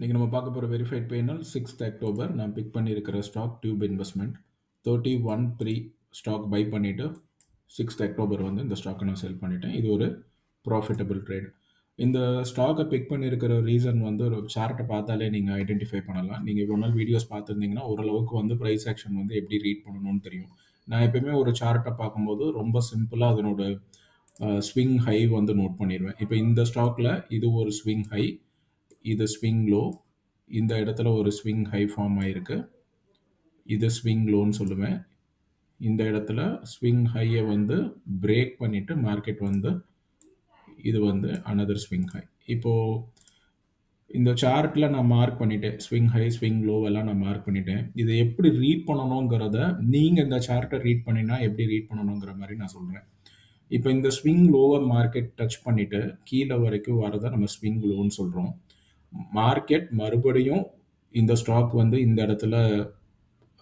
இன்னைக்கு நம்ம பார்க்க போகிற வெரிஃபைட் பேனல் 6th அக்டோபர் நான் பிக் பண்ணியிருக்கிற stock tube investment 31(3) stock buy பண்ணிவிட்டு 6th அக்டோபர் வந்து இந்த ஸ்டாக்கை நான் செல் பண்ணிட்டேன். இது ஒரு ப்ராஃபிட்டபிள் ட்ரேட். இந்த ஸ்டாக்கை பிக் பண்ணியிருக்கிற ரீசன் வந்து ஒரு சார்ட்டை பார்த்தாலே நீங்கள் ஐடென்டிஃபை பண்ணலாம். நீங்கள் இவ்வளோ நாள் வீடியோஸ் பார்த்துருந்தீங்கன்னா ஓரளவுக்கு வந்து ப்ரைஸ் ஆக்ஷன் வந்து எப்படி ரீட் பண்ணணும்னு தெரியும். நான் எப்பயுமே ஒரு சார்ட்டை பார்க்கும்போது ரொம்ப சிம்பிளாக அதனோட ஸ்விங் ஹை வந்து நோட் பண்ணிடுவேன். இப்போ இந்த ஸ்டாக்கில் இது ஒரு ஸ்விங் ஹை, இது ஸ்விங் லோ, இந்த இடத்துல ஒரு ஸ்விங் ஹை ஃபார்ம் ஆயிருக்கு, இது ஸ்விங் லோன்னு சொல்லுவேன். இந்த இடத்துல ஸ்விங் ஹையை வந்து பிரேக் பண்ணிட்டு மார்க்கெட் வந்து இது வந்து அனதர் ஸ்விங் ஹை. இப்போ இந்த சார்ட்ல நான் மார்க் பண்ணிட்டேன், ஸ்விங் ஹை ஸ்விங் லோ எல்லாம் நான் மார்க் பண்ணிட்டேன். இதை எப்படி ரீட் பண்ணணுங்கிறத நீங்கள் இந்த சார்ட்டை ரீட் பண்ணினா எப்படி ரீட் பண்ணணுங்கிற மாதிரி நான் சொல்கிறேன். இப்போ இந்த ஸ்விங் லோவை மார்க்கெட் டச் பண்ணிட்டு கீழே வரைக்கும் வரதை நம்ம ஸ்விங் லோன்னு சொல்கிறோம். மார்க்கெட் மறுபடியும் இந்த ஸ்டாக் வந்து இந்த இடத்துல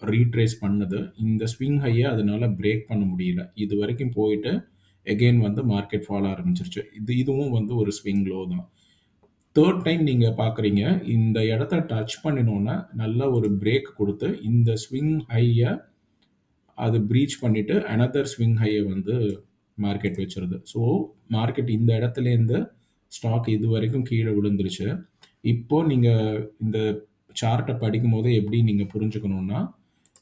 ரீட்ரேஸ் பண்ணுது. இந்த ஸ்விங் ஹையை அதனால பிரேக் பண்ண முடியல. இது வரைக்கும் போயிட்டு எகெயின் வந்து மார்க்கெட் ஃபால் ஆரம்பிச்சிருச்சு. இதுவும் வந்து ஒரு ஸ்விங் லோ தான். தேர்ட் டைம் நீங்கள் பார்க்குறீங்க, இந்த இடத்த டச் பண்ணினோன்னா நல்ல ஒரு பிரேக் கொடுத்து இந்த ஸ்விங் ஹையை அது ப்ரீச் பண்ணிட்டு அனதர் ஸ்விங் ஹையை வந்து மார்க்கெட் வச்சிருது. ஸோ மார்க்கெட் இந்த இடத்துலேருந்து ஸ்டாக் இது வரைக்கும் கீழே விழுந்துருச்சு. இப்போ நீங்கள் இந்த சார்ட்டை படிக்கும் போது எப்படி நீங்கள் புரிஞ்சுக்கணுன்னா,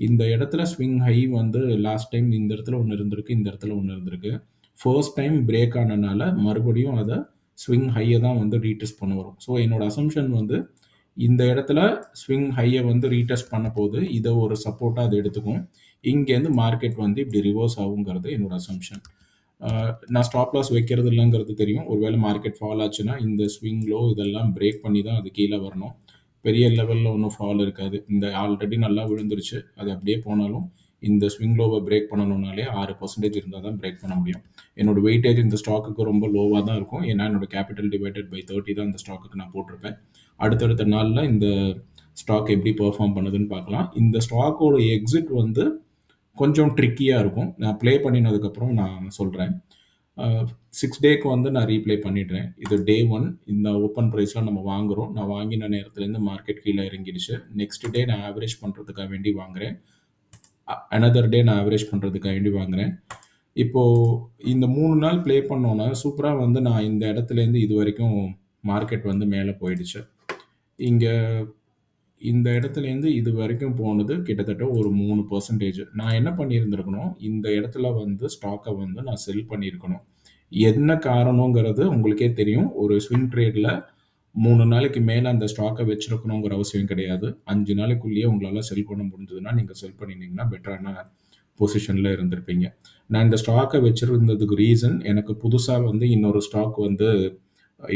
இந்த இடத்துல ஸ்விங் ஹை வந்து லாஸ்ட் டைம் இந்த இடத்துல ஒன்று இருந்திருக்கு, இந்த இடத்துல ஒன்று இருந்திருக்கு. ஃபர்ஸ்ட் டைம் பிரேக் ஆனனால மறுபடியும் அதை ஸ்விங் ஹையை தான் வந்து ரீடெஸ்ட் பண்ண வரும். ஸோ என்னோட அசம்ஷன் வந்து இந்த இடத்துல ஸ்விங் ஹையை வந்து ரீடெஸ்ட் பண்ண போது இதை ஒரு சப்போர்ட்டாக அது எடுத்துக்கும். இங்கேருந்து மார்க்கெட் வந்து இப்படி ரிவர்ஸ் ஆகுங்கிறது என்னோட அசம்ஷன். நான் ஸ்டாப் லாஸ் வைக்கிறது இல்லைங்கிறது தெரியும். ஒருவேளை மார்க்கெட் ஃபால் ஆச்சுன்னா இந்த ஸ்விங் லோ இதெல்லாம் பிரேக் பண்ணி தான் அது கீழே வரணும். பெரிய லெவலில் ஒன்றும் ஃபால் இருக்காது. இந்த ஆல்ரெடி நல்லா விழுந்துருச்சு, அது அப்படியே போனாலும் இந்த ஸ்விங் லோவை பிரேக் பண்ணணும்னாலே 6% இருந்தால் தான் பிரேக் பண்ண முடியும். என்னோட வெயிட்டேஜ் இந்த ஸ்டாக்குக்கு ரொம்ப லோவாக தான் இருக்கும். ஏன்னா என்னோட கேபிட்டல் டிவைடட் பை 30 தான் இந்த ஸ்டாக்குக்கு நான் போட்டிருப்பேன். அடுத்தடுத்த நாளில் இந்த ஸ்டாக் எப்படி பெர்ஃபார்ம் பண்ணுதுன்னு பார்க்கலாம். இந்த ஸ்டாக்கோட எக்ஸிட் வந்து கொஞ்சம் ட்ரிக்கியாக இருக்கும். நான் ப்ளே பண்ணினதுக்கப்புறம் நான் சொல்கிறேன். 6 டேக்கு வந்து நான் ரீப்ளே பண்ணிடுறேன். இது டே 1. இந்த ஓப்பன் ப்ரைஸில் நம்ம வாங்குகிறோம். நான் வாங்கின நேரத்துலேருந்து மார்க்கெட் கீழே இறங்கிடுச்சு. நெக்ஸ்ட் டே நான் ஆவரேஜ் பண்ணுறதுக்காக வேண்டி வாங்குகிறேன். அனதர் டே நான் ஆவரேஜ் பண்ணுறதுக்காக வேண்டி வாங்குகிறேன். இப்போது இந்த 3 நாள் ப்ளே பண்ணோன்னா சூப்பராக வந்து நான் இந்த இடத்துலேருந்து இது வரைக்கும் மார்க்கெட் வந்து மேலே போயிடுச்சு. இங்கே இந்த இடத்துலேருந்து இது வரைக்கும் போனது கிட்டத்தட்ட ஒரு 3%. நான் என்ன பண்ணியிருந்திருக்கணும், இந்த இடத்துல வந்து ஸ்டாக்கை வந்து நான் செல் பண்ணியிருக்கணும். என்ன காரணங்கிறது உங்களுக்கே தெரியும். ஒரு ஸ்விங் ட்ரேடில் 3 நாளைக்கு மேலே அந்த ஸ்டாக்கை வச்சிருக்கணுங்கிற அவசியம் கிடையாது. 5 நாளைக்குள்ளேயே உங்களால் செல் பண்ண முடிஞ்சதுன்னா நீங்கள் செல் பண்ணியிருந்தீங்கன்னா பெட்டரான பொசிஷனில் இருந்திருப்பீங்க. நான் இந்த ஸ்டாக்கை வச்சுருந்ததுக்கு ரீசன் எனக்கு புதுசாக வந்து இன்னொரு ஸ்டாக் வந்து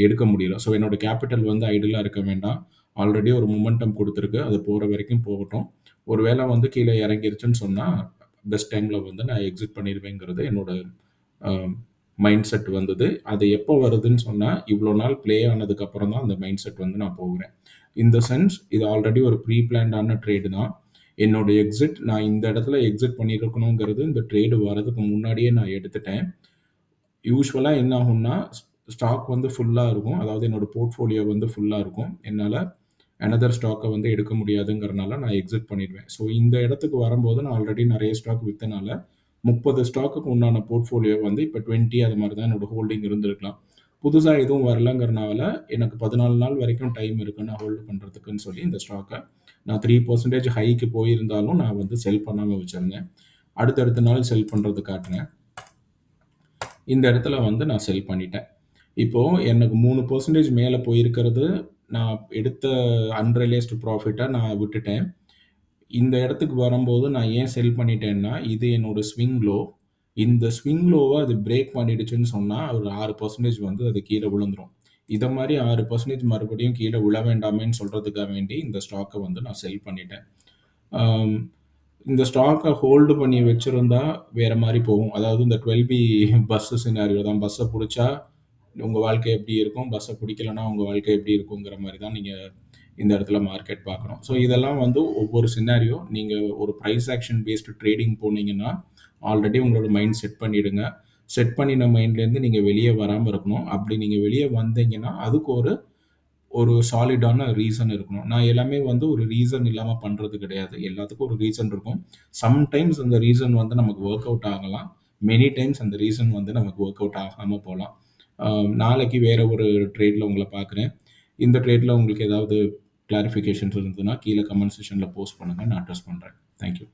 எடுக்க முடியல. ஸோ என்னோட கேபிட்டல் வந்து ஐடியலாக இருக்க வேண்டாம். ஆல்ரெடி ஒரு மொமெண்டம் கொடுத்துருக்கு, அது போகிற வரைக்கும் போகட்டும். ஒரு வேளை வந்து கீழே இறங்கிருச்சுன்னு சொன்னால் பெஸ்ட் டைமில் வந்து நான் எக்ஸிட் பண்ணிடுவேங்கிறது என்னோட மைண்ட் செட் வந்தது. அது எப்போ வருதுன்னு சொன்னால் இவ்வளோ நாள் ப்ளே ஆனதுக்கப்புறம் தான் அந்த மைண்ட் செட் வந்து நான் போகிறேன். இந்த சென்ஸ் இது ஆல்ரெடி ஒரு ப்ரீ பிளான்டான ட்ரேடு தான். என்னோட எக்ஸிட் நான் இந்த இடத்துல எக்ஸிட் பண்ணியிருக்கணுங்கிறது இந்த ட்ரேடு வரதுக்கு முன்னாடியே நான் எடுத்துட்டேன். யூஸ்வலாக என்ன ஆகும்னா ஸ்டாக் வந்து ஃபுல்லாக இருக்கும். அதாவது என்னோட போர்ட்ஃபோலியோ வந்து ஃபுல்லாக இருக்கும். என்னால் அனதர் ஸ்டாக்கை வந்து எடுக்க முடியாதுங்கிறனால நான் எக்ஸிட் பண்ணிடுவேன். ஸோ இந்த இடத்துக்கு வரும்போது நான் ஆல்ரெடி நிறைய ஸ்டாக் விற்றனால 30 ஸ்டாக்குக்கு உண்டான போர்ட்ஃபோலியோ வந்து இப்போ 20 அது மாதிரி தான் என்னோட ஹோல்டிங் இருந்திருக்கலாம். புதுசாக எதுவும் வரலங்கிறனால எனக்கு 14 நாள் வரைக்கும் டைம் இருக்குது நான் ஹோல்டு பண்ணுறதுக்குன்னு சொல்லி இந்த ஸ்டாக்கை நான் 3% ஹைக்கு போயிருந்தாலும் நான் வந்து செல் பண்ணாமல் வச்சுருந்தேன். அடுத்தடுத்த நாள் செல் பண்ணுறது காட்டுறேன். இந்த இடத்துல வந்து நான் செல் பண்ணிட்டேன். இப்போது எனக்கு 3% மேலே போயிருக்கிறது நான் எடுத்த அன்ரியலைஸ்டு ப்ராஃபிட்டை நான் விட்டுட்டேன். இந்த இடத்துக்கு வரும்போது நான் ஏன் செல் பண்ணிட்டேன்னா, இது என்னோட ஸ்விங் லோ. இந்த ஸ்விங் லோவை அது பிரேக் பண்ணிடுச்சுன்னு சொன்னால் ஒரு 6% வந்து அது கீழே விழுந்துரும். இதை மாதிரி 6% மறுபடியும் கீழே விழ வேண்டாமேன்னு சொல்கிறதுக்காக வேண்டி இந்த ஸ்டாக்கை வந்து நான் செல் பண்ணிட்டேன். இந்த ஸ்டாக்கை ஹோல்டு பண்ணி வச்சுருந்தா வேறு மாதிரி போகும். அதாவது இந்த 12B பஸ்ஸு சினாரியோ தான். பஸ்ஸை பிடிச்சா உங்கள் வாழ்க்கை எப்படி இருக்கும், பஸ்ஸை பிடிக்கலன்னா உங்கள் வாழ்க்கை எப்படி இருக்குங்கிற மாதிரி தான் நீங்கள் இந்த இடத்துல மார்க்கெட் பார்க்கணும். ஸோ இதெல்லாம் வந்து ஒவ்வொரு சினாரியோ. நீங்கள் ஒரு ப்ரைஸ் ஆக்ஷன் பேஸ்டு ட்ரேடிங் போனீங்கன்னா ஆல்ரெடி உங்களோட மைண்ட் செட் பண்ணிவிடுங்க. செட் பண்ணின மைண்ட்லேருந்து நீங்கள் வெளியே வராமல் இருக்கணும். அப்படி நீங்கள் வெளியே வந்தீங்கன்னா அதுக்கு ஒரு ஒரு சாலிடான ரீசன் இருக்கணும். நான் எல்லாமே வந்து ஒரு ரீசன் இல்லாம பண்றது கிடையாது. எல்லாத்துக்கும் ஒரு ரீசன் இருக்கும். சம்டைம்ஸ் அந்த ரீசன் வந்து நமக்கு வொர்க் அவுட் ஆகலாம். மெனி டைம்ஸ் அந்த ரீசன் வந்து நமக்கு வொர்க் அவுட் ஆகாம போலாம். நாளைக்கு வேற ஒரு ட்ரேட்ல உங்கள பார்க்குறேன். இந்த ட்ரேட்ல உங்களுக்கு ஏதாவது கிளாரிஃபிகேஷன்ஸ் இருந்ததுன்னா, கீழ கமெண்ட் செக்ஷன்ல போஸ்ட் பண்ணுங்க. நான் அட்ரஸ் பண்றேன். Thank you.